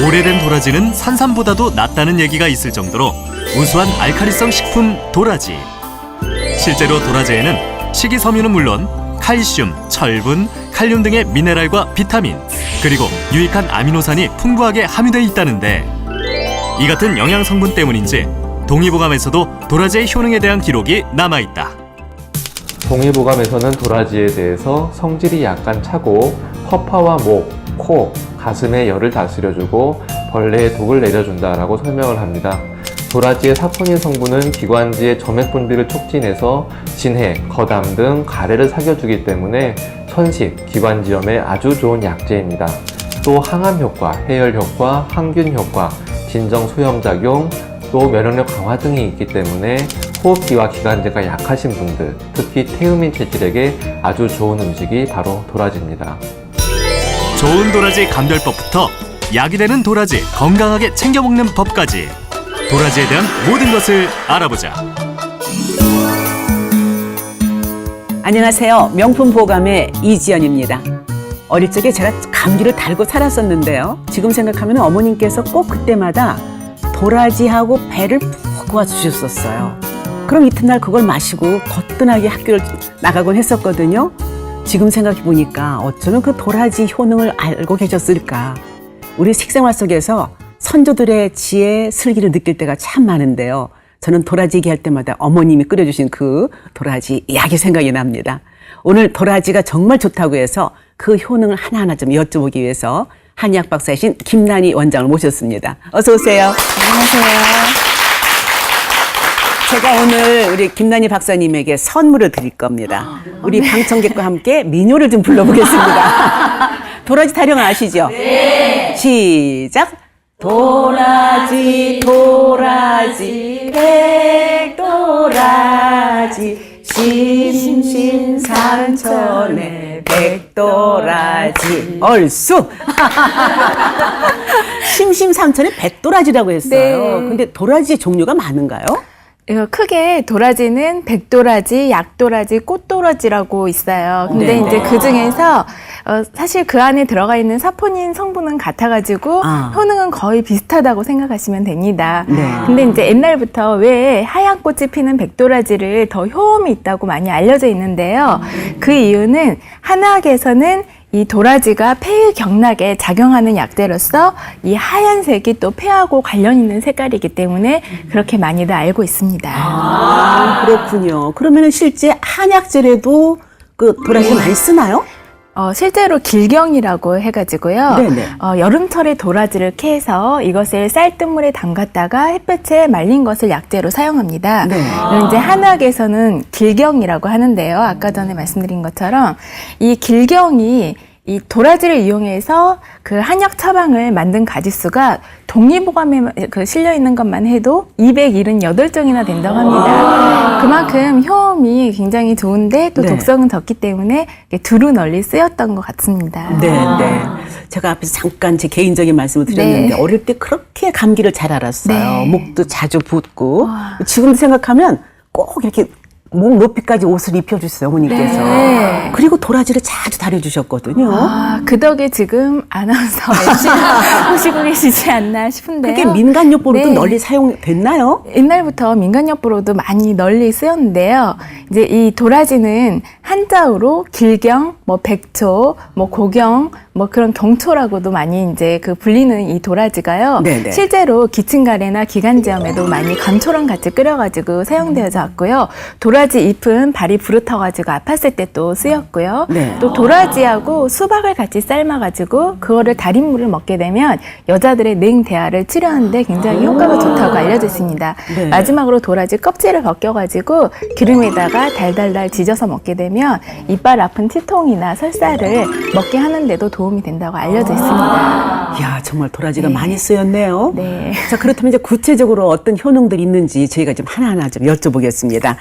오래된 도라지는 산삼보다도 낫다는 얘기가 있을 정도로 우수한 알칼리성 식품 도라지. 실제로 도라지에는 식이섬유는 물론 칼슘, 철분, 칼륨 등의 미네랄과 비타민, 그리고 유익한 아미노산이 풍부하게 함유돼 있다는데, 이 같은 영양 성분 때문인지 동의보감에서도 도라지의 효능에 대한 기록이 남아있다. 동의보감에서는 도라지에 대해서 성질이 약간 차고 허파와 목, 코, 가슴에 열을 다스려주고 벌레의 독을 내려준다라고 설명을 합니다. 도라지의 사포닌 성분은 기관지의 점액 분비를 촉진해서 진해, 거담 등 가래를 사겨주기 때문에 천식, 기관지염에 아주 좋은 약재입니다. 또 항암 효과, 해열 효과, 항균 효과, 진정 수염 작용, 또 면역력 강화 등이 있기 때문에 호흡기와 기관지가 약하신 분들, 특히 태음인 체질에게 아주 좋은 음식이 바로 도라지입니다. 좋은 도라지 감별법부터 약이 되는 도라지 건강하게 챙겨 먹는 법까지, 도라지에 대한 모든 것을 알아보자. 안녕하세요. 명품 보감의 이지연입니다. 어릴 적에 제가 감기를 달고 살았었는데요. 지금 생각하면 어머님께서 꼭 그때마다 도라지하고 배를 푹 구워주셨었어요. 그럼 이튿날 그걸 마시고 거뜬하게 학교를 나가곤 했었거든요. 지금 생각해보니까 어쩌면 그 도라지 효능을 알고 계셨을까. 우리 식생활 속에서 선조들의 지혜, 슬기를 느낄 때가 참 많은데요. 저는 도라지 얘기할 때마다 어머님이 끓여주신 그 도라지 약이 생각이 납니다. 오늘 도라지가 정말 좋다고 해서 그 효능을 하나하나 좀 여쭤보기 위해서 한의학 박사이신 김난희 원장을 모셨습니다. 어서 오세요. 안녕하세요. 제가 오늘 우리 김난희 박사님에게 선물을 드릴 겁니다. 우리 방청객과 함께 민요를 좀 불러보겠습니다. 도라지 타령 아시죠? 네. 시작. 도라지 도라지 백도라지 심심산천에 백도라지 얼쑤. 심심산천에 백도라지라고 했어요. 네. 근데 도라지의 종류가 많은가요? 이거 크게 도라지는 백도라지, 약도라지, 꽃도라지라고 있어요. 근데 네. 이제 그 중에서 사실 그 안에 들어가 있는 사포닌 성분은 같아가지고 효능은 거의 비슷하다고 생각하시면 됩니다. 네. 근데 이제 옛날부터 왜 하얀 꽃이 피는 백도라지를 더 효험이 있다고 많이 알려져 있는데요. 그 이유는 한의학에서는 이 도라지가 폐의 경락에 작용하는 약재로서 이 하얀색이 또 폐하고 관련 있는 색깔이기 때문에 그렇게 많이들 알고 있습니다. 아, 그렇군요. 그러면은 실제 한약재래도 그 도라지 많이 쓰나요? 실제로 길경이라고 해가지고요. 네네. 여름철에 도라지를 캐서 이것을 쌀뜨물에 담갔다가 햇볕에 말린 것을 약재로 사용합니다. 네. 이제 한의학에서는 길경이라고 하는데요. 아까 전에 말씀드린 것처럼 이 길경이 이 도라지를 이용해서 그 한약 처방을 만든 가지수가 동의보감에 실려 있는 것만 해도 278종이나 된다고 합니다. 그만큼 효험이 굉장히 좋은데 또 네. 독성은 적기 때문에 두루 널리 쓰였던 것 같습니다. 네, 네. 제가 앞에서 잠깐 제 개인적인 말씀을 드렸는데 네. 어릴 때 그렇게 감기를 잘 알았어요. 네. 목도 자주 붓고. 지금 생각하면 꼭 이렇게 목 높이까지 옷을 입혀주셨어요, 어머니께서. 네. 그리고 도라지를 자주 다려주셨거든요. 그 덕에 지금 아나운서 MC 하시고 계시지 않나 싶은데요. 그게 민간요법으로도 네. 널리 사용됐나요? 옛날부터 민간요법으로도 많이 널리 쓰였는데요. 이제 이 도라지는 한자어로 길경, 백초, 고경, 그런 경초라고도 많이 이제 불리는 이 도라지가요. 네네. 실제로 기침가래나 기관지염에도 많이 감초랑 같이 끓여가지고 사용되어져 왔고요. 도라지 잎은 발이 부르터가지고 아팠을 때 또 쓰였고요. 네. 또 도라지하고 수박을 같이 삶아가지고 그거를 달인물을 먹게 되면 여자들의 냉대화를 치료하는데 굉장히 효과가 좋다고 알려져 있습니다. 네. 마지막으로 도라지 껍질을 벗겨가지고 기름에다가 달달달 지져서 먹게 되면 이빨 아픈 치통이나 설사를 먹게 하는데도 도움이 된다고 알려져 있습니다. 이야, 정말 도라지가 네. 많이 쓰였네요. 네. 자, 그렇다면 이제 구체적으로 어떤 효능들이 있는지 저희가 좀 하나하나 좀 여쭤보겠습니다.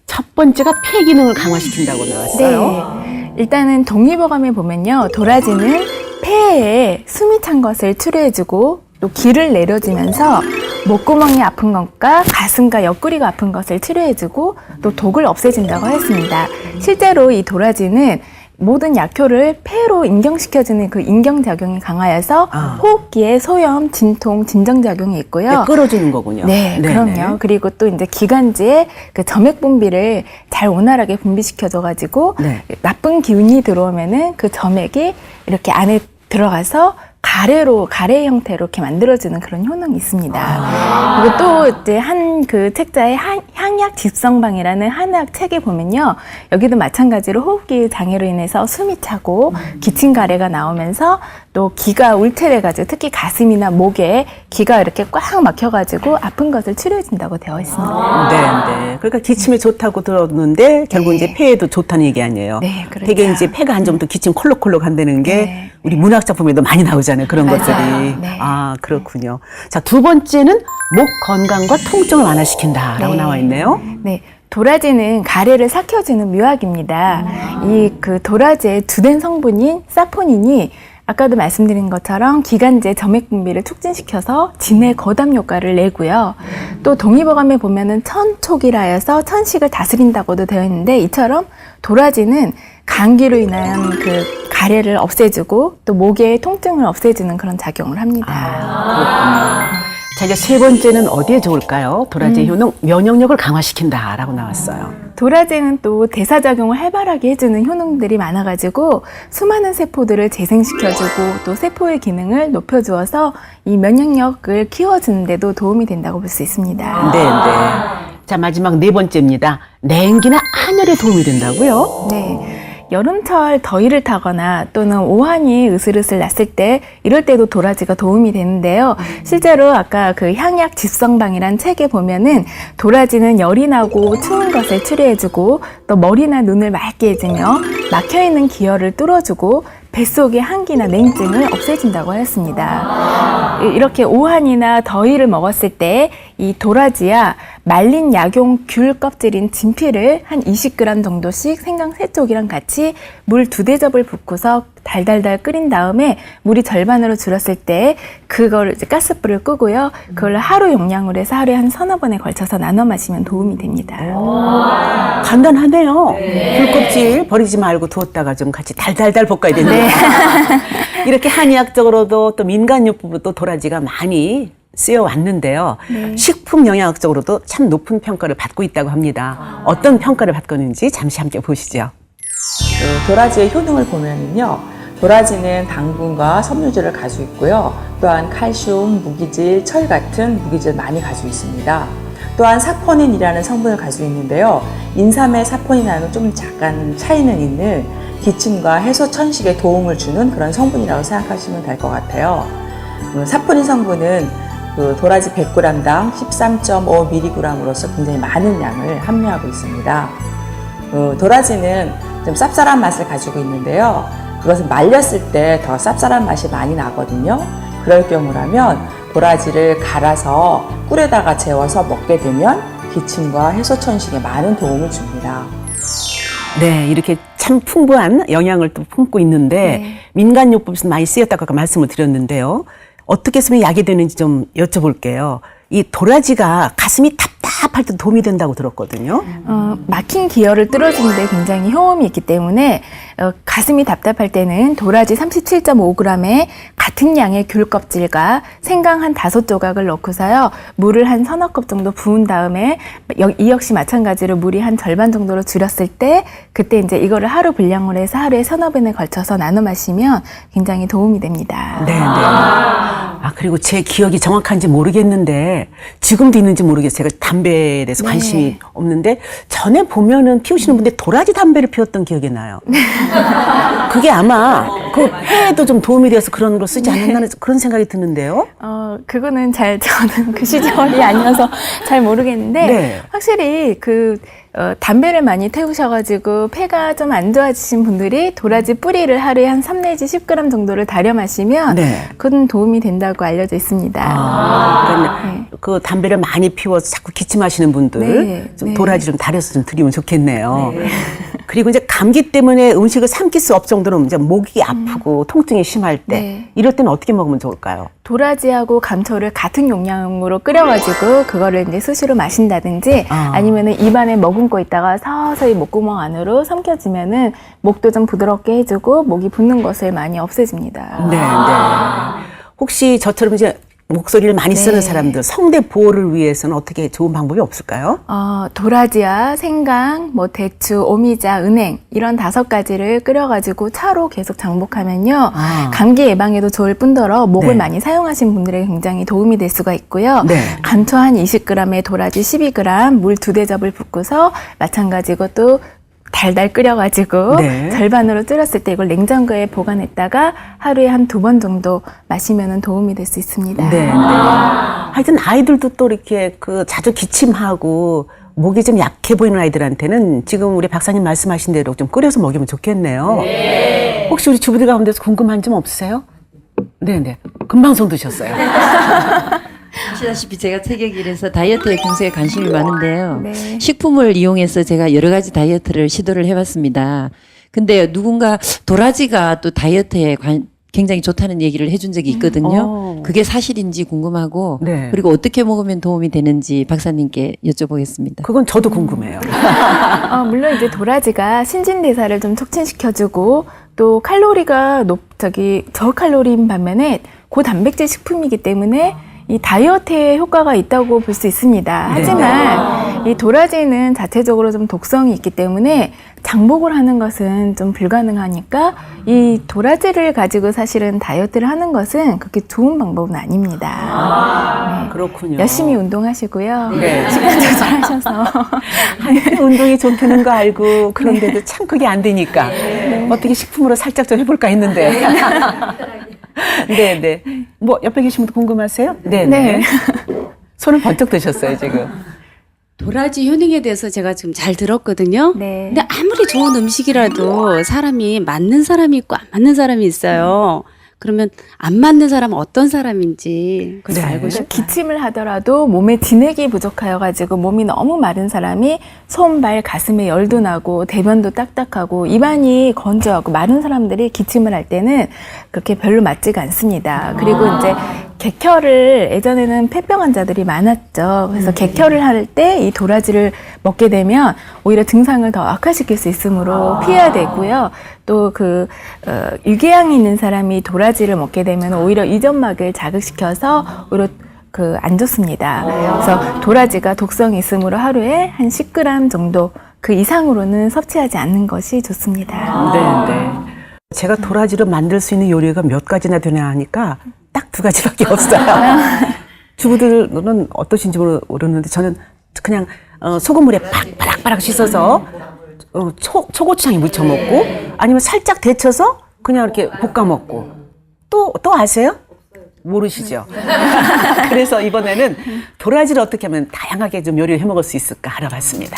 첫 번째가 폐 기능을 강화시킨다고 나왔어요. 네. 일단은 동의보감에 보면요. 도라지는 폐에 숨이 찬 것을 추리해주고 또 기를 내려주면서 목구멍이 아픈 것과 가슴과 옆구리가 아픈 것을 치료해주고 또 독을 없애준다고 했습니다. 실제로 이 도라지는 모든 약효를 폐로 인경시켜주는 그 인경작용이 강하여서 호흡기에 소염, 진통, 진정작용이 있고요. 끌어주는 거군요. 네, 그럼요. 그리고 또 이제 기관지에 그 점액 분비를 잘 원활하게 분비시켜줘가지고 네. 나쁜 기운이 들어오면은 그 점액이 이렇게 안에 들어가서 가래 형태로 이렇게 만들어주는 그런 효능이 있습니다. 그리고 또 이제 한 그 책자에 향약 집성방이라는 한의학 책에 보면요. 여기도 마찬가지로 호흡기 장애로 인해서 숨이 차고 기침 가래가 나오면서 또 기가 울트해가지고 특히 가슴이나 목에 기가 이렇게 꽉 막혀가지고 아픈 것을 치료해준다고 되어 있습니다. 네. 그러니까 기침에 좋다고 들었는데 결국 네. 이제 폐에도 좋다는 얘기 아니에요. 네, 그렇죠. 되게 이제 폐가 안 좋으면 또 기침 콜록콜록 한다는 게 네. 우리 문학 작품에도 많이 나오잖아요. 그런 맞아요. 것들이. 네. 아, 그렇군요. 자, 두 번째는 목 건강과 통증을 완화시킨다라고 네. 나와 있네요. 네. 도라지는 가래를 삭혀주는 묘약입니다. 이 그 도라지의 주된 성분인 사포닌이 아까도 말씀드린 것처럼 기관지의 점액 분비를 촉진시켜서 진해 거담 효과를 내고요. 또 동의보감에 보면은 천촉이라 해서 천식을 다스린다고도 되어 있는데 이처럼 도라지는 감기로 인한 그 가래를 없애주고 또 목의 통증을 없애주는 그런 작용을 합니다. 자, 이제 세 번째는 어디에 좋을까요? 도라지의 효능, 면역력을 강화시킨다라고 나왔어요. 도라지는 또 대사작용을 활발하게 해주는 효능들이 많아가지고 수많은 세포들을 재생시켜주고 또 세포의 기능을 높여주어서 이 면역력을 키워주는 데도 도움이 된다고 볼 수 있습니다. 네. 자, 마지막 네 번째입니다. 냉기나 한열에 도움이 된다고요? 네. 여름철 더위를 타거나 또는 오한이 으슬으슬 났을 때 이럴 때도 도라지가 도움이 되는데요. 실제로 아까 그 향약 집성방이란 책에 보면은 도라지는 열이 나고 추운 것을 치료해주고 또 머리나 눈을 맑게 해주며 막혀있는 기혈을 뚫어주고 뱃속의 한기나 냉증을 없애준다고 하였습니다. 이렇게 오한이나 더위를 먹었을 때 이 도라지야 말린 약용 귤 껍질인 진피를 한 20g 정도씩 생강 3쪽이랑 같이 물 2대접을 붓고서 달달달 끓인 다음에 물이 절반으로 줄었을 때 그걸 이제 가스불을 끄고요. 그걸 하루 용량으로 해서 하루에 한 서너 번에 걸쳐서 나눠 마시면 도움이 됩니다. 간단하네요. 귤껍질 버리지 말고 두었다가 좀 같이 달달달 볶아야 되는데 이렇게 한의학적으로도 또 민간요법으로도 도라지가 많이 쓰여 왔는데요. 식품 영양학적으로도 참 높은 평가를 받고 있다고 합니다. 어떤 평가를 받고 있는지 잠시 함께 보시죠. 도라지의 효능을 보면은요, 도라지는 당분과 섬유질을 가지고 있고요. 또한 칼슘, 무기질, 철 같은 무기질을 많이 가지고 있습니다. 또한 사포닌이라는 성분을 가지고 있는데요. 인삼의 사포닌하고는 좀 잠깐 차이는 있는 기침과 해소 천식에 도움을 주는 그런 성분이라고 생각하시면 될 것 같아요. 사포닌 성분은 그 도라지 100g당 13.5mg으로서 굉장히 많은 양을 함유하고 있습니다. 도라지는 좀 쌉쌀한 맛을 가지고 있는데요. 그것은 말렸을 때 더 쌉쌀한 맛이 많이 나거든요. 그럴 경우라면 도라지를 갈아서 꿀에다가 재워서 먹게 되면 기침과 해소 천식에 많은 도움을 줍니다. 네, 이렇게 참 풍부한 영양을 또 품고 있는데 민간요법에서 많이 쓰였다고 아까 말씀을 드렸는데요. 어떻게 쓰면 약이 되는지 좀 여쭤볼게요. 이 도라지가 가슴이 답답할 때 도움이 된다고 들었거든요. 막힌 기혈을 뚫어주는데 굉장히 효험이 있기 때문에 가슴이 답답할 때는 도라지 37.5g에 같은 양의 귤 껍질과 생강 한 5조각을 넣고서요. 물을 한 서너 컵 정도 부은 다음에 이 역시 마찬가지로 물이 한 절반 정도로 줄였을 때 그때 이제 이거를 하루 분량으로 해서 하루에 서너 번에 걸쳐서 나눠 마시면 굉장히 도움이 됩니다. 네. 아, 그리고 제 기억이 정확한지 모르겠는데 지금도 있는지 모르겠어요. 제가 담배에 대해서 관심이 없는데 전에 보면은 피우시는 분들 도라지 담배를 피웠던 기억이 나요. 그게 아마 그 폐에도 좀 도움이 돼서 그런 걸 쓰지 않았나 그런 생각이 드는데요. 그거는 저는 그 시절이 아니어서 잘 모르겠는데 네. 확실히 담배를 많이 태우셔가지고 폐가 좀 안 좋아지신 분들이 도라지 뿌리를 하루에 한 3 내지 10g 정도를 달여 마시면 그건 도움이 된다고 알려져 있습니다. 그러면 그 담배를 많이 피워서 자꾸 기침하시는 분들 좀 도라지 좀 달여서 좀 드리면 좋겠네요. 그리고 이제 감기 때문에 음식을 삼킬 수 없을 정도로 이제 목이 아프고 통증이 심할 때 네. 이럴 때는 어떻게 먹으면 좋을까요? 도라지하고 감초를 같은 용량으로 끓여가지고 그거를 이제 수시로 마신다든지 아. 아니면은 입안에 머금고 있다가 서서히 목구멍 안으로 삼켜지면은 목도 좀 부드럽게 해주고 목이 붓는 것을 많이 없애줍니다. 네, 네. 혹시 저처럼 이제 목소리를 많이 쓰는 네. 사람들 성대 보호를 위해서는 어떻게 좋은 방법이 없을까요? 도라지와 생강, 뭐 대추, 오미자, 은행 이런 5가지를 끓여가지고 차로 계속 장복하면요 아. 감기 예방에도 좋을 뿐더러 목을 네. 많이 사용하신 분들에게 굉장히 도움이 될 수가 있고요. 네. 감초 한 20g에 도라지 12g, 물 2대접을 붓고서 마찬가지고 또 달달 끓여가지고 네. 절반으로 줄였을 때 이걸 냉장고에 보관했다가 하루에 한 2번 정도 마시면 도움이 될 수 있습니다. 네, 네. 하여튼 아이들도 또 이렇게 자주 기침하고 목이 좀 약해 보이는 아이들한테는 지금 우리 박사님 말씀하신 대로 좀 끓여서 먹이면 좋겠네요. 네. 혹시 우리 주부들 가운데서 궁금한 점 없으세요? 네네. 금방 손 드셨어요. 아시다시피 제가 체격이라서 다이어트에 평소에 관심이 많은데요. 네. 식품을 이용해서 제가 여러 가지 다이어트를 시도를 해봤습니다. 근데 누군가 도라지가 또 다이어트에 굉장히 좋다는 얘기를 해준 적이 있거든요. 그게 사실인지 궁금하고 네. 그리고 어떻게 먹으면 도움이 되는지 박사님께 여쭤보겠습니다. 그건 저도 궁금해요. 물론 이제 도라지가 신진대사를 좀 촉진시켜주고 또 칼로리가 저칼로리인 반면에 고단백질 식품이기 때문에 이 다이어트에 효과가 있다고 볼 수 있습니다. 하지만 이 도라지는 자체적으로 좀 독성이 있기 때문에 장복을 하는 것은 좀 불가능하니까 이 도라지를 가지고 사실은 다이어트를 하는 것은 그렇게 좋은 방법은 아닙니다. 네. 그렇군요. 열심히 운동하시고요. 네. 식단 조절하셔서. 운동이 좋다는 거 알고 그런데도 참 그게 안 되니까 어떻게 식품으로 살짝 좀 해볼까 했는데. 네네. 뭐 옆에 계신 분도 궁금하세요? 네네. 네. 손을 번쩍 드셨어요 지금. 도라지 효능에 대해서 제가 지금 잘 들었거든요. 네. 근데 아무리 좋은 음식이라도 사람이 맞는 사람이 있고 안 맞는 사람이 있어요. 그러면 안 맞는 사람은 어떤 사람인지 그걸 네. 알고 싶어요. 기침을 하더라도 몸에 진액이 부족하여가지고 몸이 너무 마른 사람이 손, 발, 가슴에 열도 나고 대변도 딱딱하고 입안이 건조하고 마른 사람들이 기침을 할 때는 그렇게 별로 맞지가 않습니다. 그리고 이제 객혈을 예전에는 폐병 환자들이 많았죠. 그래서 객혈을 할 때 이 도라지를 먹게 되면 오히려 증상을 더 악화시킬 수 있으므로 피해야 되고요. 또 유궤양이 있는 사람이 도라지를 먹게 되면 오히려 이점막을 자극시켜서 오히려 안 좋습니다. 그래서 도라지가 독성이 있으므로 하루에 한 10g 정도 그 이상으로는 섭취하지 않는 것이 좋습니다. 네네. 제가 도라지로 만들 수 있는 요리가 몇 가지나 되냐 하니까 딱 2가지밖에 없어요. 주부들은 어떠신지 모르는데 저는 그냥 소금물에 바락바락 씻어서 초고추장에 무쳐 먹고 아니면 살짝 데쳐서 그냥 이렇게 볶아 먹고 또 아세요? 모르시죠? 그래서 이번에는 도라지를 어떻게 하면 다양하게 좀 요리를 해 먹을 수 있을까 알아봤습니다.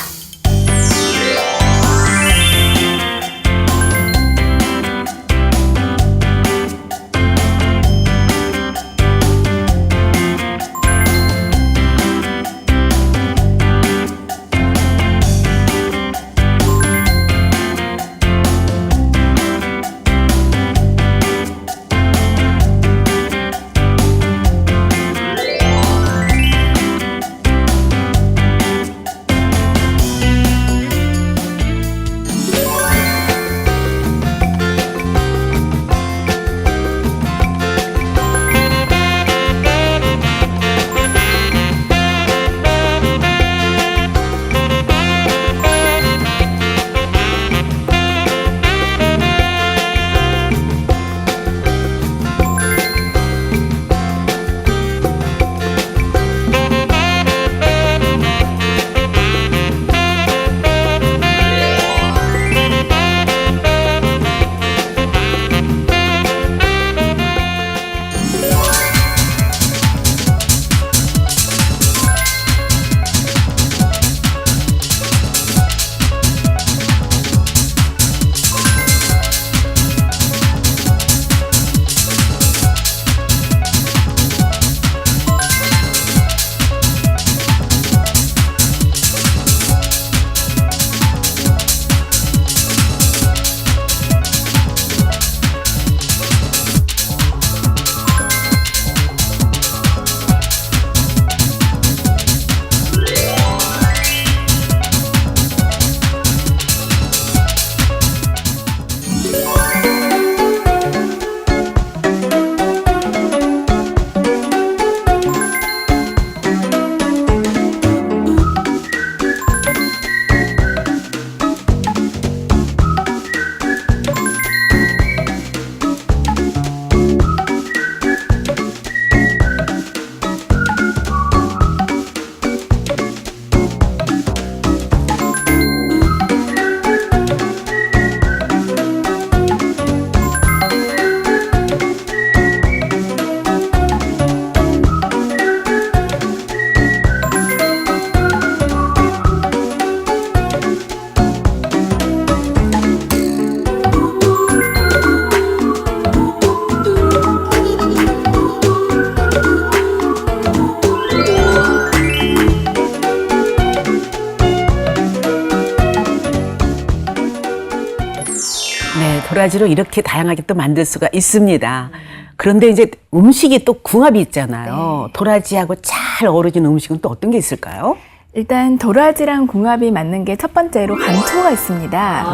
도라지로 이렇게 다양하게 또 만들 수가 있습니다. 그런데 이제 음식이 또 궁합이 있잖아요. 도라지하고 잘 어우러지는 음식은 또 어떤 게 있을까요? 일단 도라지랑 궁합이 맞는 게 첫 번째로 감초가 있습니다.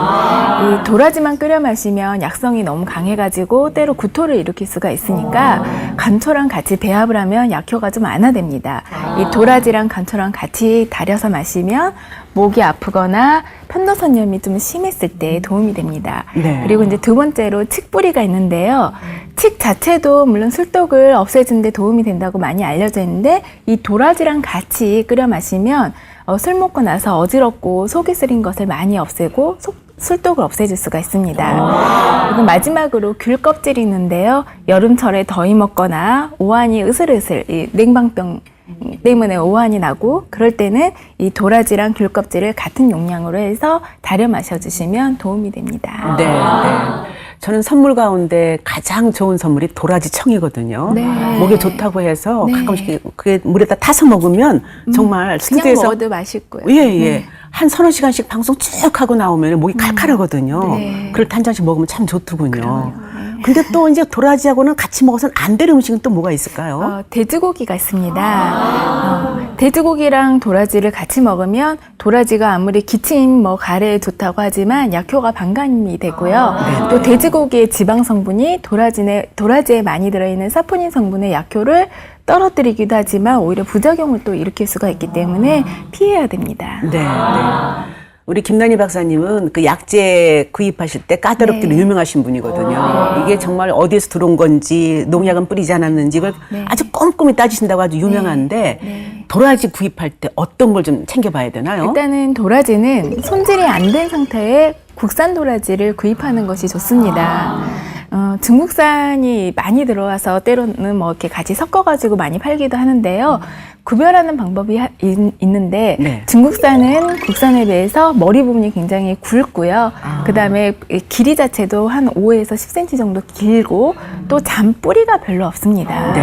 이 도라지만 끓여 마시면 약성이 너무 강해가지고 때로 구토를 일으킬 수가 있으니까 감초랑 같이 배합을 하면 약효가 좀 완화됩니다. 이 도라지랑 감초랑 같이 달여서 마시면 목이 아프거나 편도선염이 좀 심했을 때 도움이 됩니다. 네. 그리고 이제 두 번째로 칡뿌리가 있는데요. 칡 자체도 물론 술독을 없애주는 데 도움이 된다고 많이 알려져 있는데 이 도라지랑 같이 끓여 마시면 술 먹고 나서 어지럽고 속이 쓰린 것을 많이 없애고 술독을 없애줄 수가 있습니다. 그리고 마지막으로 귤 껍질이 있는데요. 여름철에 더위 먹거나 오한이 으슬으슬 이 냉방병 때문에 오한이 나고 그럴 때는 이 도라지랑 귤 껍질을 같은 용량으로 해서 달여 마셔주시면 도움이 됩니다. 네, 네. 저는 선물 가운데 가장 좋은 선물이 도라지 청이거든요. 네. 목에 좋다고 해서 네. 가끔씩 그게 물에다 타서 먹으면 정말 그냥 스튜디오에서 먹어도 맛있고요. 예, 예. 한 서너 시간씩 방송 쭉 하고 나오면 목이 칼칼하거든요. 네. 그럴 때 한 잔씩 먹으면 참 좋더군요. 근데 또 이제 도라지하고는 같이 먹어서는 안 될 음식은 또 뭐가 있을까요? 돼지고기가 있습니다. 돼지고기랑 도라지를 같이 먹으면 도라지가 아무리 기침, 가래에 좋다고 하지만 약효가 반감이 되고요. 또 돼지고기의 지방 성분이 도라지에 많이 들어있는 사포닌 성분의 약효를 떨어뜨리기도 하지만 오히려 부작용을 또 일으킬 수가 있기 때문에 피해야 됩니다. 네, 네. 우리 김난희 박사님은 그 약재 구입하실 때 까다롭기로 네. 유명하신 분이거든요. 이게 정말 어디에서 들어온 건지 농약은 뿌리지 않았는지 이걸 아주 꼼꼼히 따지신다고 아주 유명한데 도라지 구입할 때 어떤 걸 좀 챙겨봐야 되나요? 일단은 도라지는 손질이 안 된 상태의 국산 도라지를 구입하는 것이 좋습니다. 중국산이 많이 들어와서 때로는 이렇게 같이 섞어가지고 많이 팔기도 하는데요. 구별하는 방법이 있는데 네. 중국산은 국산에 비해서 머리 부분이 굉장히 굵고요. 그다음에 길이 자체도 한 5에서 10cm 정도 길고 또 잔뿌리가 별로 없습니다. 네.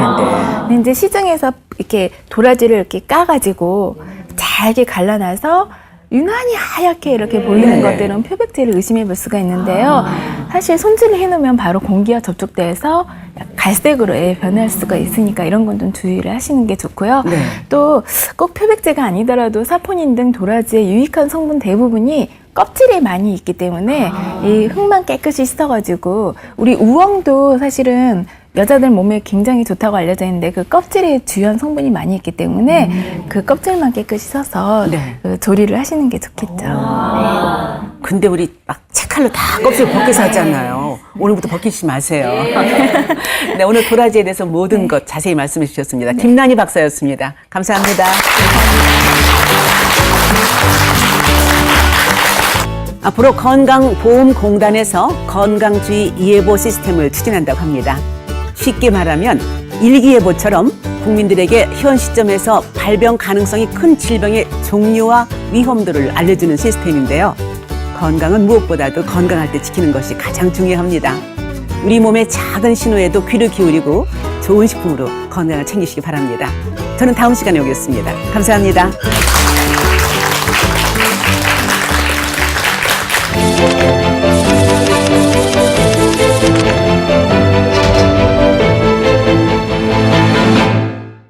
근데 이제 시중에서 이렇게 도라지를 이렇게 까가지고 잘게 갈라놔서 유난히 하얗게 이렇게 보이는 것들은 표백제를 의심해 볼 수가 있는데요. 사실 손질을 해놓으면 바로 공기와 접촉돼서 갈색으로 변할 수가 있으니까 이런 건 좀 주의를 하시는 게 좋고요. 네. 또 꼭 표백제가 아니더라도 사포닌 등 도라지의 유익한 성분 대부분이 껍질에 많이 있기 때문에 이 흙만 깨끗이 씻어가지고 우리 우엉도 사실은 여자들 몸에 굉장히 좋다고 알려져 있는데 그 껍질에 주요한 성분이 많이 있기 때문에 그 껍질만 깨끗이 써서 네. 그 조리를 하시는 게 좋겠죠. 근데 우리 막 채칼로 다 껍질 벗겨서 하잖아요. 오늘부터 벗기지 마세요. 네, 오늘 도라지에 대해서 모든 것 자세히 말씀해 주셨습니다. 김난희 박사였습니다. 감사합니다. 앞으로 건강보험공단에서 건강주의 예보 시스템을 추진한다고 합니다. 쉽게 말하면 일기예보처럼 국민들에게 현 시점에서 발병 가능성이 큰 질병의 종류와 위험도를 알려주는 시스템인데요. 건강은 무엇보다도 건강할 때 지키는 것이 가장 중요합니다. 우리 몸의 작은 신호에도 귀를 기울이고 좋은 식품으로 건강을 챙기시기 바랍니다. 저는 다음 시간에 오겠습니다. 감사합니다.